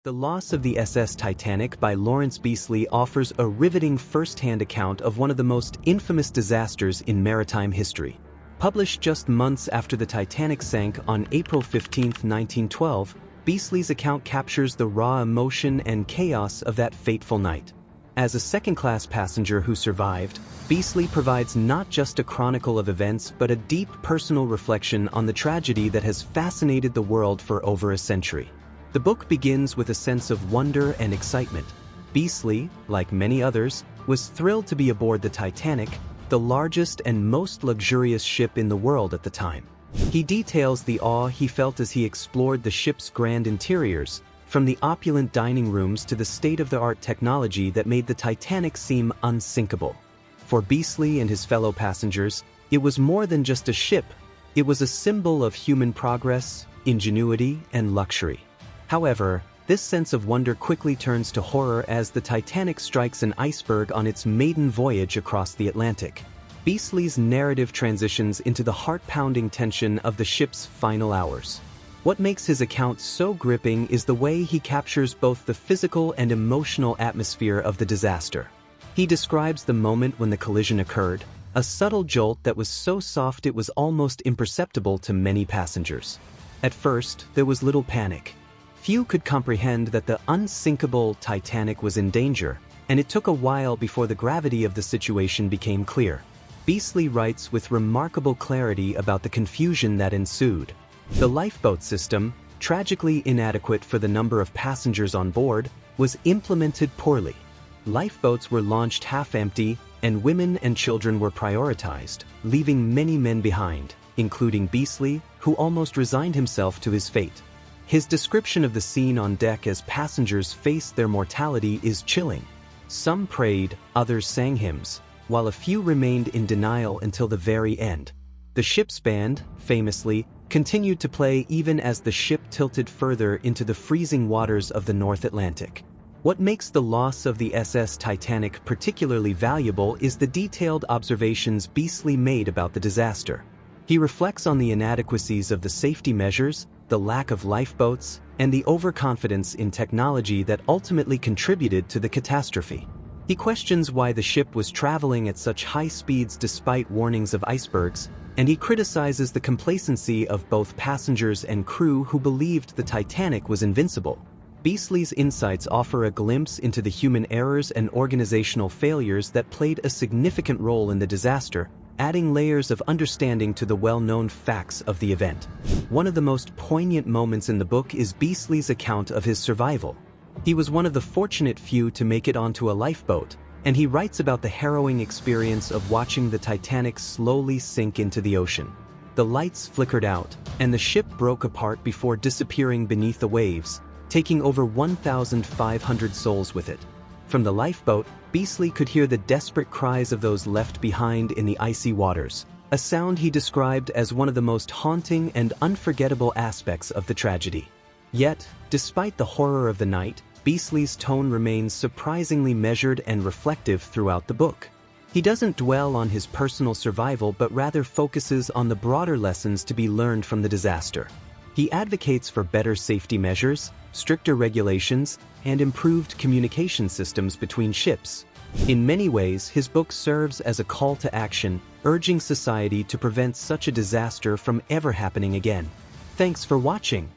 The Loss of the SS Titanic by Lawrence Beesley offers a riveting first-hand account of one of the most infamous disasters in maritime history. Published just months after the Titanic sank on April 15, 1912, Beesley's account captures the raw emotion and chaos of that fateful night. As a second-class passenger who survived, Beesley provides not just a chronicle of events but a deep personal reflection on the tragedy that has fascinated the world for over a century. The book begins with a sense of wonder and excitement. Beesley, like many others, was thrilled to be aboard the Titanic, the largest and most luxurious ship in the world at the time. He details the awe he felt as he explored the ship's grand interiors, from the opulent dining rooms to the state-of-the-art technology that made the Titanic seem unsinkable. For Beesley and his fellow passengers, it was more than just a ship. It was a symbol of human progress, ingenuity, and luxury. However, this sense of wonder quickly turns to horror as the Titanic strikes an iceberg on its maiden voyage across the Atlantic. Beesley's narrative transitions into the heart-pounding tension of the ship's final hours. What makes his account so gripping is the way he captures both the physical and emotional atmosphere of the disaster. He describes the moment when the collision occurred, a subtle jolt that was so soft it was almost imperceptible to many passengers. At first, there was little panic. Few could comprehend that the unsinkable Titanic was in danger, and it took a while before the gravity of the situation became clear. Beesley writes with remarkable clarity about the confusion that ensued. The lifeboat system, tragically inadequate for the number of passengers on board, was implemented poorly. Lifeboats were launched half-empty, and women and children were prioritized, leaving many men behind, including Beesley, who almost resigned himself to his fate. His description of the scene on deck as passengers faced their mortality is chilling. Some prayed, others sang hymns, while a few remained in denial until the very end. The ship's band, famously, continued to play even as the ship tilted further into the freezing waters of the North Atlantic. What makes the loss of the SS Titanic particularly valuable is the detailed observations Beesley made about the disaster. He reflects on the inadequacies of the safety measures, the lack of lifeboats, and the overconfidence in technology that ultimately contributed to the catastrophe. He questions why the ship was traveling at such high speeds despite warnings of icebergs, and he criticizes the complacency of both passengers and crew who believed the Titanic was invincible. Beesley's insights offer a glimpse into the human errors and organizational failures that played a significant role in the disaster, adding layers of understanding to the well-known facts of the event. One of the most poignant moments in the book is Beesley's account of his survival. He was one of the fortunate few to make it onto a lifeboat, and he writes about the harrowing experience of watching the Titanic slowly sink into the ocean. The lights flickered out, and the ship broke apart before disappearing beneath the waves, taking over 1,500 souls with it. From the lifeboat, Beesley could hear the desperate cries of those left behind in the icy waters, a sound he described as one of the most haunting and unforgettable aspects of the tragedy. Yet, despite the horror of the night, Beesley's tone remains surprisingly measured and reflective throughout the book. He doesn't dwell on his personal survival but rather focuses on the broader lessons to be learned from the disaster. He advocates for better safety measures, stricter regulations, and improved communication systems between ships. In many ways, his book serves as a call to action, urging society to prevent such a disaster from ever happening again. Thanks for watching.